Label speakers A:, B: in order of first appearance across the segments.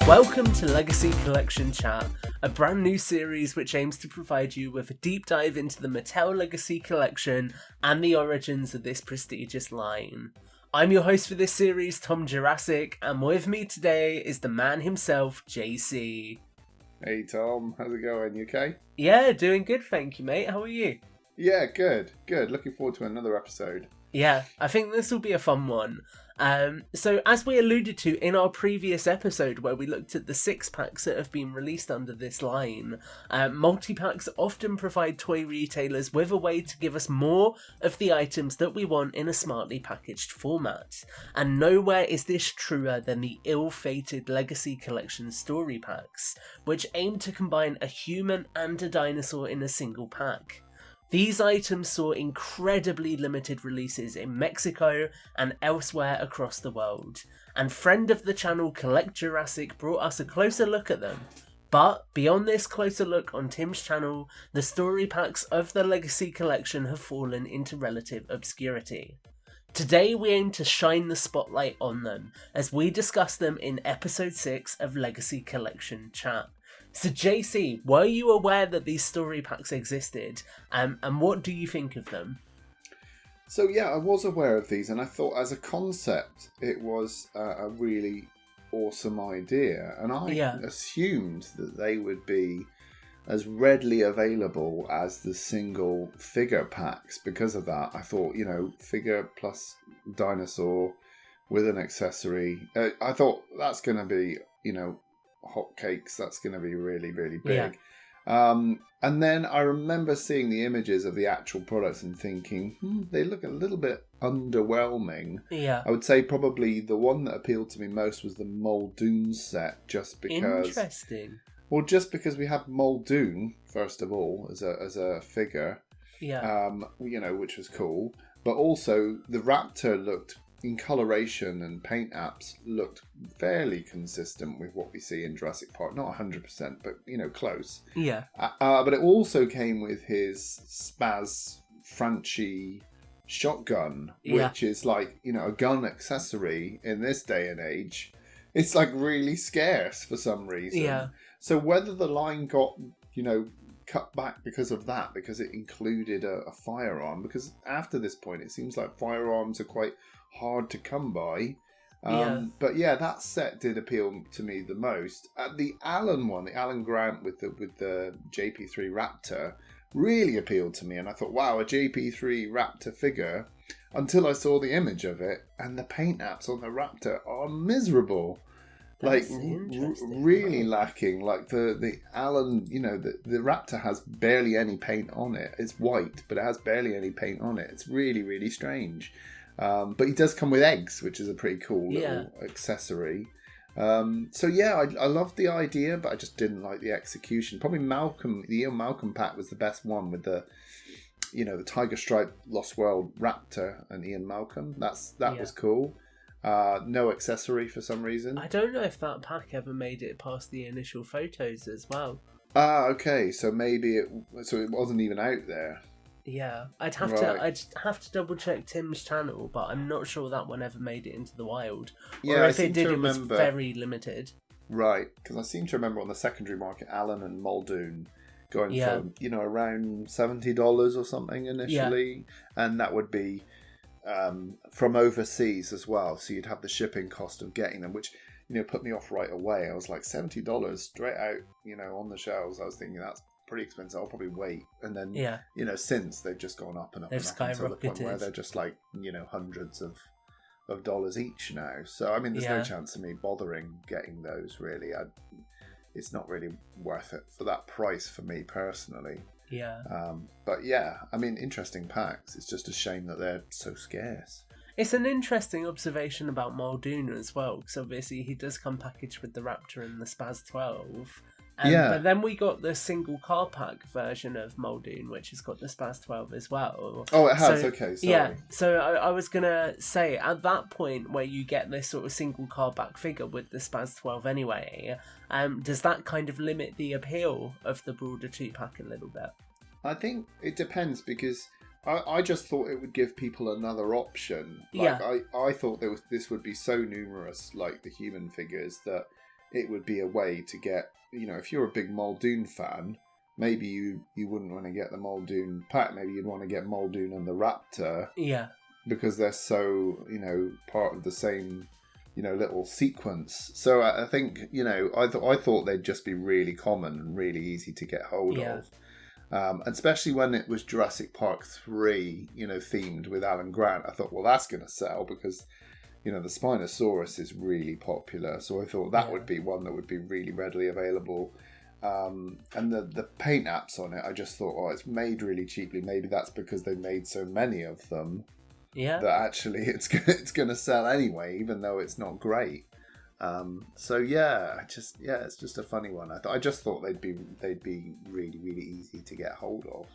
A: Welcome to Legacy Collection Chat, a brand new series which aims to provide you with a deep dive into the Mattel Legacy Collection and the origins of this prestigious line. I'm your host for this series, Tom Jurassic, and with me today is the man himself, JC.
B: Hey Tom, how's it going? You okay?
A: Yeah, doing good, thank you, mate. How are you?
B: Yeah, good. Looking forward to another episode.
A: Yeah, I think this will be a fun one. So as we alluded to in our previous episode where we looked at the 6-packs that have been released under this line, multi-packs often provide toy retailers with a way to give us more of the items that we want in a smartly packaged format. And nowhere is this truer than the ill-fated Legacy Collection story packs, which aim to combine a human and a dinosaur in a single pack. These items saw incredibly limited releases in Mexico and elsewhere across the world, and friend of the channel Collect Jurassic brought us a closer look at them. But beyond this closer look on Tim's channel, the story packs of the Legacy Collection have fallen into relative obscurity. Today we aim to shine the spotlight on them as we discuss them in episode 6 of Legacy Collection Chat. So JC, were you aware that these story packs existed, and what do you think of them?
B: So yeah, I was aware of these, and I thought as a concept it was a really awesome idea, and I assumed that they would be as readily available as the single figure packs. Because of that, I thought, figure plus dinosaur with an accessory. I thought that's going to be, hotcakes. That's going to be really, really big. Yeah. And then I remember seeing the images of the actual products and thinking, they look a little bit underwhelming.
A: Yeah.
B: I would say probably the one that appealed to me most was the Muldoon set, just because.
A: Interesting.
B: Well, just because we have Muldoon first of all as a figure.
A: Yeah.
B: Which was cool, but also the Raptor looked, in coloration and paint apps, looked fairly consistent with what we see in Jurassic Park. Not 100%, but, close.
A: Yeah.
B: But it also came with his Spaz Franchi shotgun, which is like, a gun accessory in this day and age. It's like really scarce for some reason.
A: Yeah.
B: So whether the line got, cut back because of that, because it included a firearm, because after this point it seems like firearms are quite hard to come by. But yeah, that set did appeal to me the most. The Alan one, the Alan Grant with the JP3 Raptor, really appealed to me, and I thought, wow, a JP3 Raptor figure, until I saw the image of it, and the paint apps on the Raptor are miserable. Like, really lacking. Like, the Alan, the Raptor has barely any paint on it. It's white, but it has barely any paint on it. It's really, really strange. But he does come with eggs, which is a pretty cool little accessory. So yeah, I loved the idea, but I just didn't like the execution. Probably the Ian Malcolm pack was the best one with the Tiger Stripe Lost World Raptor and Ian Malcolm. That was cool. No accessory for some reason.
A: I don't know if that pack ever made it past the initial photos as well.
B: Okay, so maybe it wasn't even out there.
A: Yeah, I'd have to double check Tim's channel, but I'm not sure that one ever made it into the wild.
B: Yeah,
A: or if it did, it was very limited.
B: Right, because I seem to remember on the secondary market, Alan and Muldoon going for around $70 or something initially, and that would be from overseas as well. So you'd have the shipping cost of getting them, which put me off right away. I was like, $70 straight out, on the shelves. I was thinking that's pretty expensive. I'll probably wait. And then since they've just gone up and up and up until the point where they're just like hundreds of dollars each now. So I mean, there's no chance of me bothering getting those really. It's not really worth it for that price for me personally. But yeah, I mean, interesting packs. It's just a shame that they're so scarce.
A: It's an interesting observation about Muldoon as well, because obviously he does come packaged with the Raptor and the Spaz 12. But then we got the single car pack version of Muldoon, which has got the Spaz 12 as well.
B: Oh, it has? Okay, sorry.
A: Yeah, so I was going to say, at that point where you get this sort of single car back figure with the Spaz 12 anyway, does that kind of limit the appeal of the broader 2-pack a little bit?
B: I think it depends, because I just thought it would give people another option. I thought this would be so numerous, like the human figures, that it would be a way to get, if you're a big Muldoon fan, maybe you wouldn't want to get the Muldoon pack. Maybe you'd want to get Muldoon and the Raptor.
A: Yeah.
B: Because they're so, part of the same, little sequence. So I think, I thought they'd just be really common and really easy to get hold of. Especially when it was Jurassic Park 3, themed with Alan Grant. I thought, well, that's going to sell because, the Spinosaurus is really popular. So I thought that would be one that would be really readily available. And the paint apps on it, I just thought, oh, it's made really cheaply. Maybe that's because they made so many of them.
A: Yeah.
B: That actually it's going to sell anyway, even though it's not great. It's just a funny one. I just thought they'd be really, really easy to get hold of.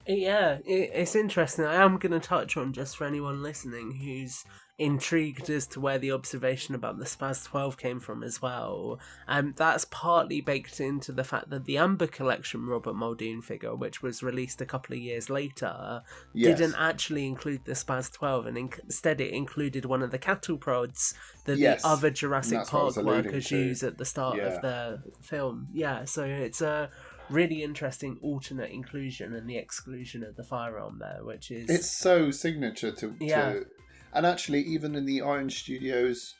A: Yeah, it's interesting. I am going to touch on, just for anyone listening who's intrigued as to where the observation about the Spaz 12 came from as well. That's partly baked into the fact that the Amber Collection Robert Muldoon figure, which was released a couple of years later, didn't actually include the Spaz 12, and instead it included one of the cattle prods that the other Jurassic Park workers use at the start of the film. Yeah, so it's a really interesting alternate inclusion and the exclusion of the firearm there, which is...
B: It's so signature to... And actually, even in the Iron Studios,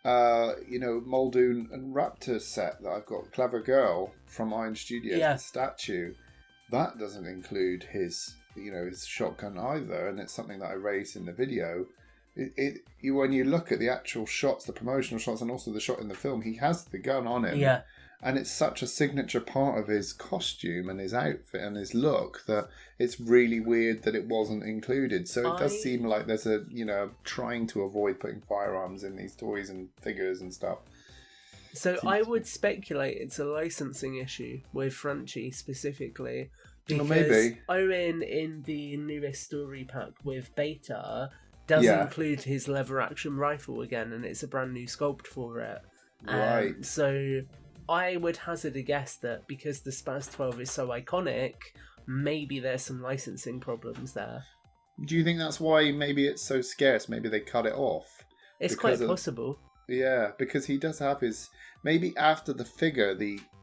B: Muldoon and Raptor set that I've got, Clever Girl from Iron Studios, the statue, that doesn't include his shotgun either, and it's something that I raised in the video. When you look at the actual shots, the promotional shots, and also the shot in the film, he has the gun on him.
A: Yeah.
B: And it's such a signature part of his costume and his outfit and his look that it's really weird that it wasn't included. So it does seem like there's trying to avoid putting firearms in these toys and figures and stuff.
A: So I would speculate it's a licensing issue with Frenchie specifically. Because
B: maybe.
A: Owen in the newest story pack with Beta does include his lever action rifle again, and it's a brand new sculpt for it.
B: Right.
A: So I would hazard a guess that because the Spaz 12 is so iconic, maybe there's some licensing problems there.
B: Do you think that's why maybe it's so scarce? Maybe they cut it off?
A: It's quite possible.
B: Yeah, because he does have his... Maybe after the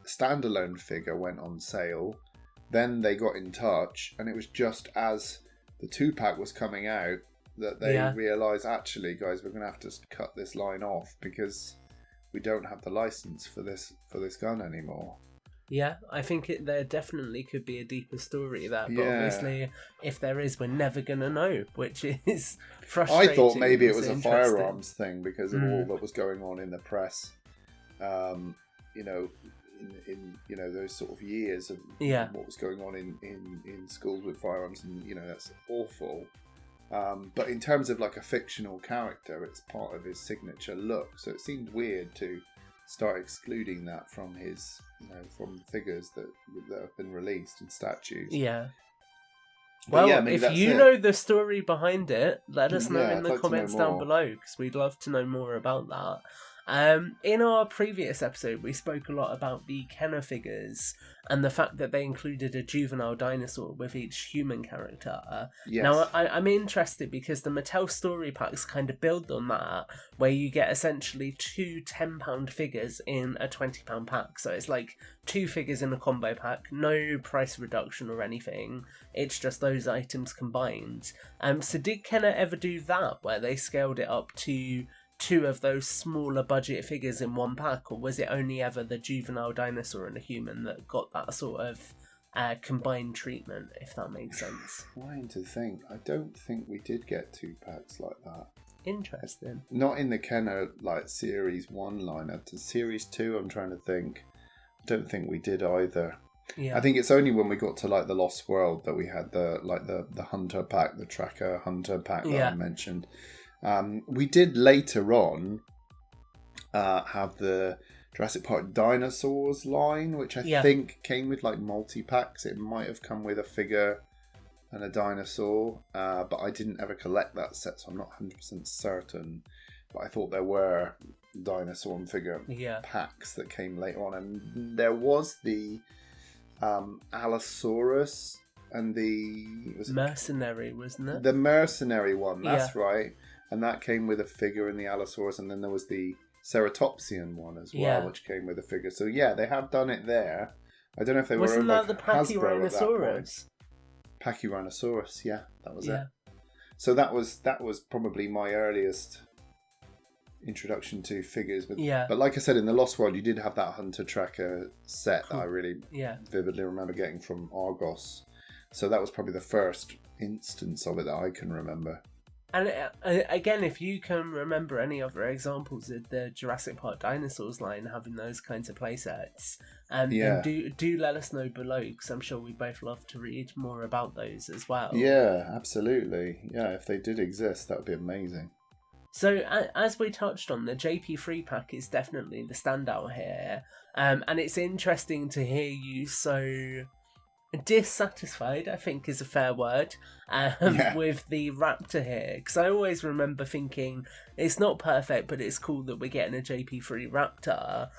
B: standalone figure went on sale, then they got in touch, and it was just as the 2-pack was coming out that they realised, actually, guys, we're going to have to cut this line off because we don't have the license for this gun anymore.
A: Yeah, I think there definitely could be a deeper story there, but obviously, if there is, we're never going to know, which is frustrating.
B: I thought maybe it was a firearms thing because of all that was going on in the press, in those sort of years of what was going on in schools with firearms, and that's awful. But in terms of like a fictional character, it's part of his signature look. So it seemed weird to start excluding that from his, from figures that have been released and statues.
A: Yeah.
B: But
A: well, if you know the story behind it, let us know in the comments down below, because we'd love to know more about that. In our previous episode, we spoke a lot about the Kenner figures and the fact that they included a juvenile dinosaur with each human character.
B: Yes.
A: Now, I'm interested because the Mattel story packs kind of build on that, where you get essentially 2 £10 figures in a £20 pack. So it's like 2 figures in a combo pack, no price reduction or anything. It's just those items combined. So did Kenner ever do that, where they scaled it up to 2 of those smaller budget figures in one pack, or was it only ever the juvenile dinosaur and a human that got that sort of combined treatment, if that makes sense?
B: I'm trying to think. I don't think we did get 2 packs like that.
A: Interesting.
B: Not in the Kenner like Series 1 lineup. To Series 2, I'm trying to think. I don't think we did either.
A: Yeah.
B: I think it's only when we got to like the Lost World that we had the Hunter pack, the Tracker Hunter pack that I mentioned. We did later on have the Jurassic Park Dinosaurs line, which I think came with like multi-packs. It might have come with a figure and a dinosaur, but I didn't ever collect that set, so I'm not 100% certain. But I thought there were dinosaur and figure packs that came later on. And there was the Allosaurus and the...
A: Mercenary, wasn't it?
B: The Mercenary one, that's right. And that came with a figure in the Allosaurus, and then there was the ceratopsian one as well,
A: Yeah.
B: which came with a figure. So yeah, they have done it there. I don't know if they
A: Wasn't
B: were owned
A: that
B: by
A: the
B: Hasbro at that point.
A: Pachyrhinosaurus?
B: Pachyrhinosaurus, yeah, that was it.
A: Yeah.
B: So that was probably my earliest introduction to figures.
A: Yeah.
B: But like I said, in the Lost World, you did have that Hunter Tracker set that I really vividly remember getting from Argos. So that was probably the first instance of it that I can remember.
A: And again, if you can remember any other examples of the Jurassic Park dinosaurs line having those kinds of playsets, then do let us know below, because I'm sure we both love to read more about those as well.
B: Yeah, absolutely. Yeah, if they did exist, that would be amazing.
A: So as we touched on, the JP3 pack is definitely the standout here, and it's interesting to hear you so dissatisfied, I think is a fair word, with the Raptor here, because I always remember thinking it's not perfect, but it's cool that we're getting a JP3 Raptor.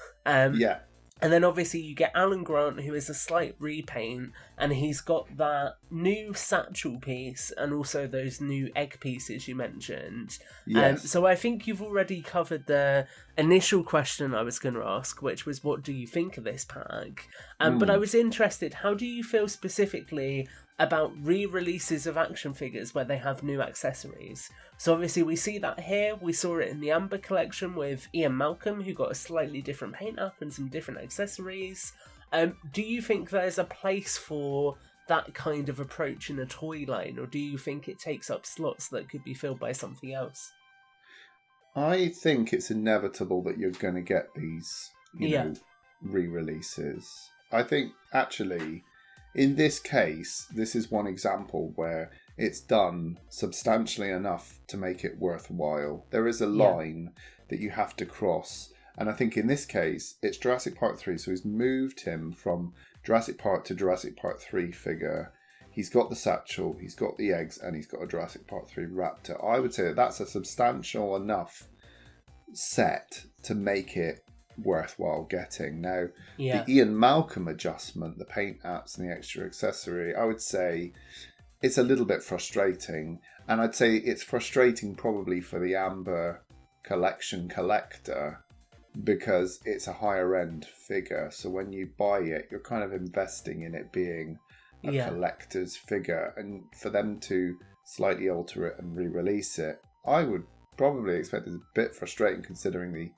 A: And then obviously you get Alan Grant, who is a slight repaint, and he's got that new satchel piece and also those new egg pieces you mentioned.
B: Yes.
A: So I think you've already covered the initial question I was going to ask, which was, what do you think of this pack? But I was interested, how do you feel specifically about re-releases of action figures where they have new accessories? So obviously we see that here. We saw it in the Amber collection with Ian Malcolm, who got a slightly different paint up and some different accessories. Do you think there's a place for that kind of approach in a toy line, or do you think it takes up slots that could be filled by something else?
B: I think it's inevitable that you're going to get these, you know, re-releases. I think actually, in this case, this is one example where it's done substantially enough to make it worthwhile. There is a line that you have to cross. And I think in this case, it's Jurassic Park 3. So he's moved him from Jurassic Park to Jurassic Park 3 figure. He's got the satchel, he's got the eggs, and he's got a Jurassic Park 3 Raptor. I would say that that's a substantial enough set to make it worthwhile getting. Now, the Ian Malcolm adjustment, the paint apps and the extra accessory, I would say it's a little bit frustrating. And I'd say it's frustrating probably for the Amber collection collector because it's a higher end figure. So when you buy it, you're kind of investing in it being a collector's figure. And for them to slightly alter it and re-release it, I would probably expect it's a bit frustrating considering the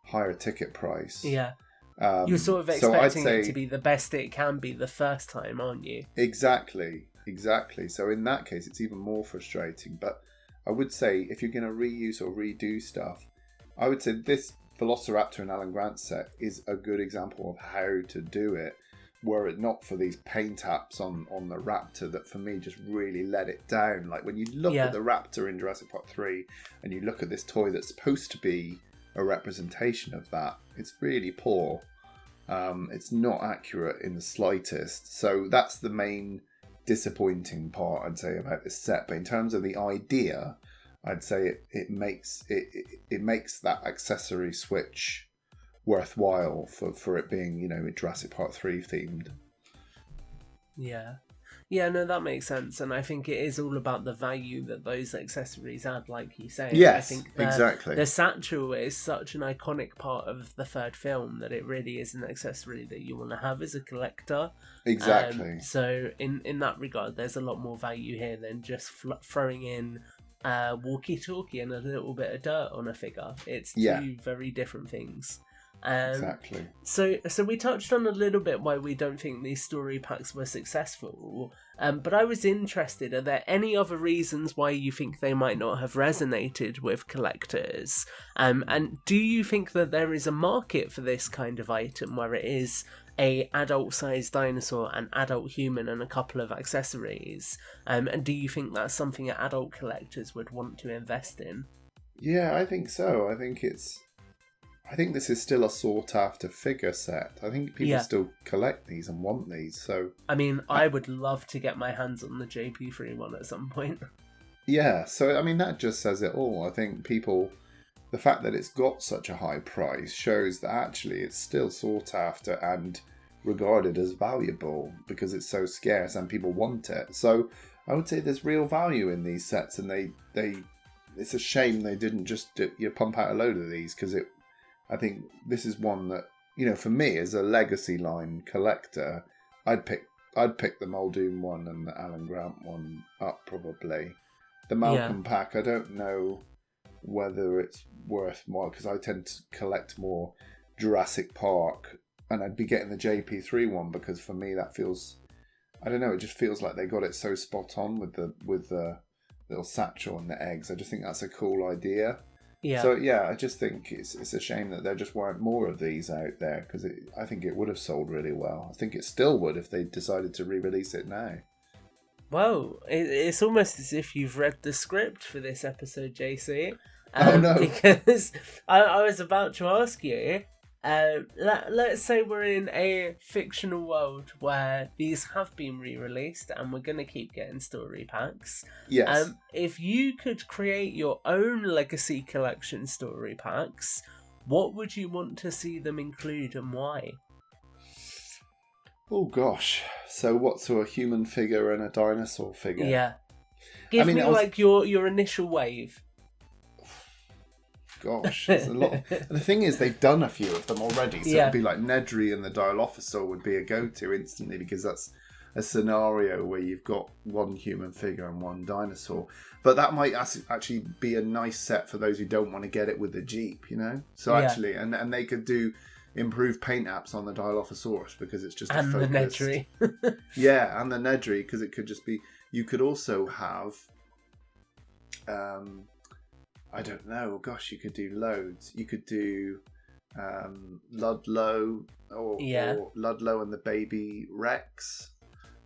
B: higher ticket price.
A: Yeah. You're sort of expecting it to be the best it can be the first time, aren't you?
B: Exactly. So in that case, it's even more frustrating. But I would say if you're going to reuse or redo stuff, I would say this Velociraptor and Alan Grant set is a good example of how to do it, were it not for these paint apps on the Raptor that for me just really let it down. Like when you look at the Raptor in Jurassic Park 3 and you look at this toy that's supposed to be a representation of that, it's really poor. It's not accurate in the slightest. So that's the main disappointing part, I'd say, about this set. But in terms of the idea, I'd say it makes that accessory switch worthwhile for it being, you know, Jurassic Park 3 themed.
A: Yeah, no, that makes sense, and I think it is all about the value that those accessories add, like you say.
B: Yes,
A: I think
B: exactly.
A: The satchel is such an iconic part of the third film that it really is an accessory that you want to have as a collector.
B: Exactly.
A: So in that regard, there's a lot more value here than just throwing in walkie-talkie and a little bit of dirt on a figure. It's two very different things.
B: Exactly.
A: So we touched on a little bit why we don't think these story packs were successful, but I was interested, are there any other reasons why you think they might not have resonated with collectors? And do you think that there is a market for this kind of item where it is a adult-sized dinosaur, an adult human, and a couple of accessories? And do you think that's something that adult collectors would want to invest in?
B: Yeah, I think so. I think this is still a sought-after figure set. I think people still collect these and want these. So
A: I mean, I would love to get my hands on the JP3 one at some point.
B: Yeah, so I mean, that just says it all. I think the fact that it's got such a high price shows that actually it's still sought after and regarded as valuable because it's so scarce and people want it. So I would say there's real value in these sets, and they it's a shame they didn't just pump out a load of these because I think this is one that, for me as a legacy line collector, I'd pick the Muldoon one and the Alan Grant one up probably. The Malcolm pack, I don't know whether it's worth more, because I tend to collect more Jurassic Park, and I'd be getting the JP3 one because for me that feels, I don't know, it just feels like they got it so spot on with the little satchel and the eggs. I just think that's a cool idea.
A: Yeah.
B: So I just think it's a shame that there just weren't more of these out there, because I think it would have sold really well. I think it still would if they decided to re-release it now.
A: Well, it's almost as if you've read the script for this episode, JC.
B: Oh no!
A: Because I was about to ask you. Let's say we're in a fictional world where these have been re-released and we're going to keep getting story packs.
B: Yes.
A: If you could create your own Legacy Collection story packs, what would you want to see them include and why?
B: Oh gosh. So what's a human figure and a dinosaur figure?
A: Yeah. Give me like your initial wave.
B: Gosh, there's a lot. And the thing is, they've done a few of them already. So it'd be like Nedry and the Dilophosaur would be a go-to instantly, because that's a scenario where you've got one human figure and one dinosaur. But that might actually be a nice set for those who don't want to get it with the Jeep, So actually, and they could do improved paint apps on the Dilophosaurus, because it's just
A: and
B: the
A: Nedry.
B: Yeah, and the Nedry, because it could just be. You could also have. I don't know. Gosh, you could do loads. You could do Ludlow or Ludlow and the baby Rex.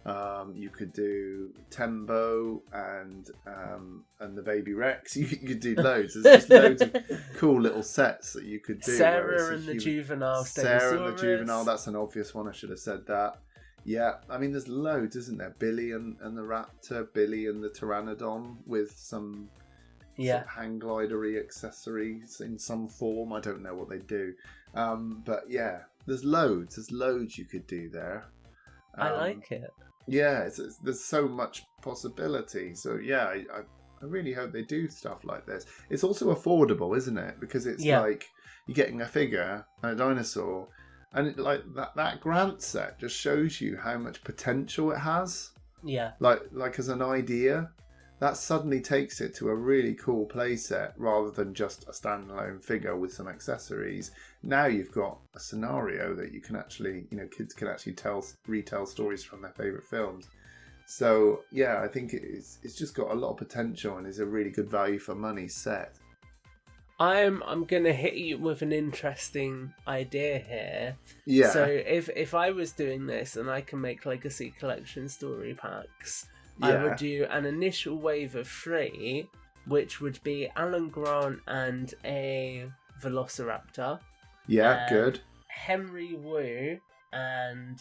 B: You could do Tembo and the baby Rex. You could do loads. There's just loads of cool little sets that you could do.
A: Sarah and the juvenile.
B: Sarah and the juvenile. That's an obvious one. I should have said that. Yeah, I mean, there's loads, isn't there? Billy and the Raptor, Billy and the Pteranodon with some hang glidery accessories in some form. I don't know what they do, but there's loads you could do there.
A: I like it.
B: There's so much possibility. So I really hope they do stuff like this. It's also affordable, isn't it? Because it's like you're getting a figure and a dinosaur, and that Grant set just shows you how much potential it has. Like as an idea. That suddenly takes it to a really cool playset rather than just a standalone figure with some accessories. Now you've got a scenario that you can actually, kids can actually retell stories from their favourite films. So I think it's just got a lot of potential and is a really good value for money set.
A: I'm gonna hit you with an interesting idea here.
B: Yeah.
A: So if I was doing this and I can make Legacy Collection story packs, I would do an initial wave of 3, which would be Alan Grant and a Velociraptor.
B: Yeah, good.
A: Henry Wu and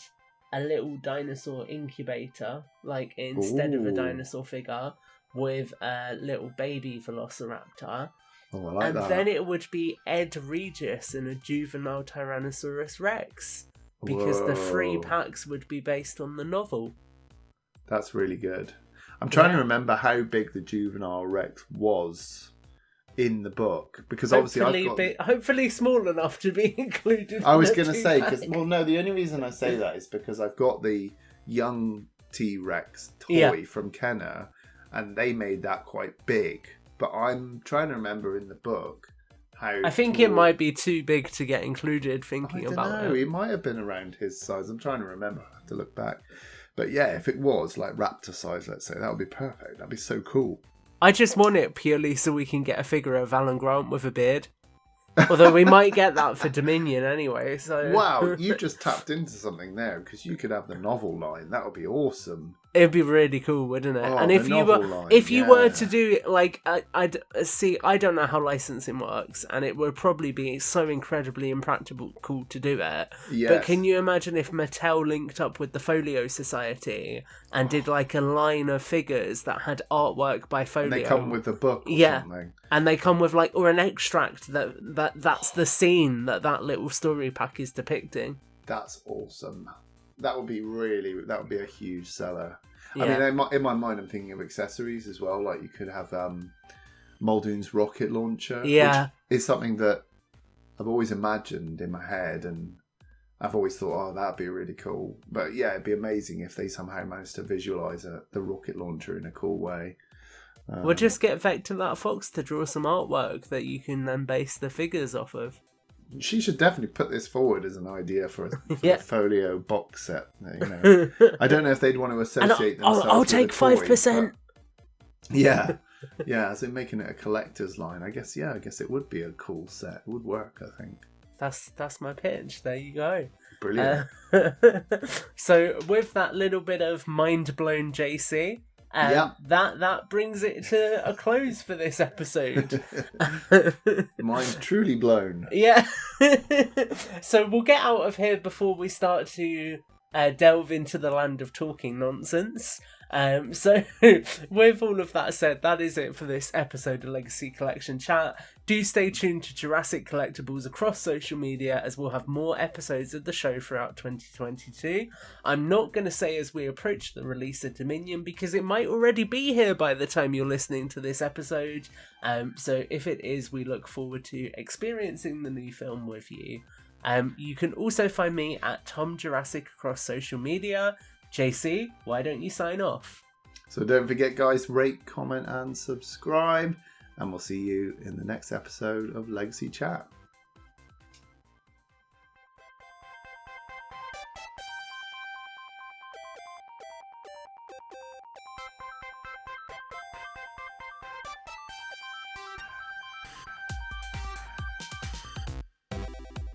A: a little dinosaur incubator, like instead of a dinosaur figure, with a little baby Velociraptor.
B: Oh, I like that.
A: And then it would be Ed Regis and a juvenile Tyrannosaurus Rex, because the 3 packs would be based on the novel.
B: That's really good. I'm trying to remember how big the juvenile Rex was in the book, because obviously
A: hopefully small enough to be included.
B: I was going to say, because the only reason I say that is because I've got the young T-Rex toy from Kenner, and they made that quite big. But I'm trying to remember in the book how. I
A: think it might be too big to get included. Thinking about it,
B: it might have been around his size. I'm trying to remember. I have to look back. But if it was like raptor size, let's say, that would be perfect. That'd be so cool.
A: I just want it purely so we can get a figure of Alan Grant with a beard. Although we might get that for Dominion anyway. So
B: wow, you just tapped into something there, because you could have the novel line. That would be awesome.
A: It'd be really cool, wouldn't it?
B: Oh,
A: and if you were to do it, like, I'd see, I don't know how licensing works, and it would probably be so incredibly impractical to do it.
B: Yes.
A: But can you imagine if Mattel linked up with the Folio Society and did like a line of figures that had artwork by Folio?
B: And they come with a book or something.
A: And they come with or an extract that's the scene that little story pack is depicting.
B: That's awesome. That would be a huge seller.
A: Yeah.
B: I mean, in my mind, I'm thinking of accessories as well. Like you could have Muldoon's rocket launcher, which is something that I've always imagined in my head, and I've always thought, oh, that'd be really cool. But yeah, it'd be amazing if they somehow managed to visualize the rocket launcher in a cool way.
A: We'll just get Vector That Fox to draw some artwork that you can then base the figures off of.
B: She should definitely put this forward as an idea for
A: Yeah.
B: a folio box set. You know, I don't know if they'd want to associate themselves.
A: I'll
B: with
A: take
B: a toy,
A: 5%.
B: but yeah, yeah. As in making it a collector's line, I guess. Yeah, I guess it would be a cool set. It would work, I think.
A: That's my pitch. There you go.
B: Brilliant.
A: So with that little bit of mind blown JC, that brings it to a close for this episode.
B: Mind truly blown.
A: Yeah. So we'll get out of here before we start to delve into the land of talking nonsense. So with all of that said, that is it for this episode of Legacy Collection Chat. Do stay tuned to Jurassic Collectables across social media, as we'll have more episodes of the show throughout 2022. I'm not going to say as we approach the release of Dominion, because it might already be here by the time you're listening to this episode. So if it is, we look forward to experiencing the new film with you. You can also find me at Tom Jurassic across social media. JC, why don't you sign off?
B: So don't forget, guys, rate, comment and subscribe, and we'll see you in the next episode of Legacy Chat.